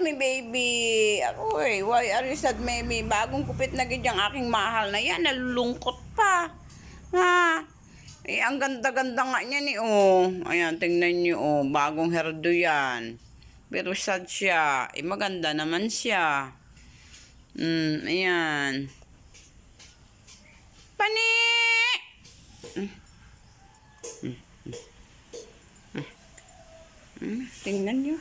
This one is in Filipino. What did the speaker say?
me, baby. Akoy, why are you sad, baby? Bagong kupit na gid yung aking mahal na yan. Nalulungkot pa. Ha? Eh, ang ganda-ganda nga niya ni, oh. Ayan, tingnan niyo, oh. Bagong hairdo yan. Pero sad siya. Eh, maganda naman siya. Ayan. Pani! Tingnan niyo.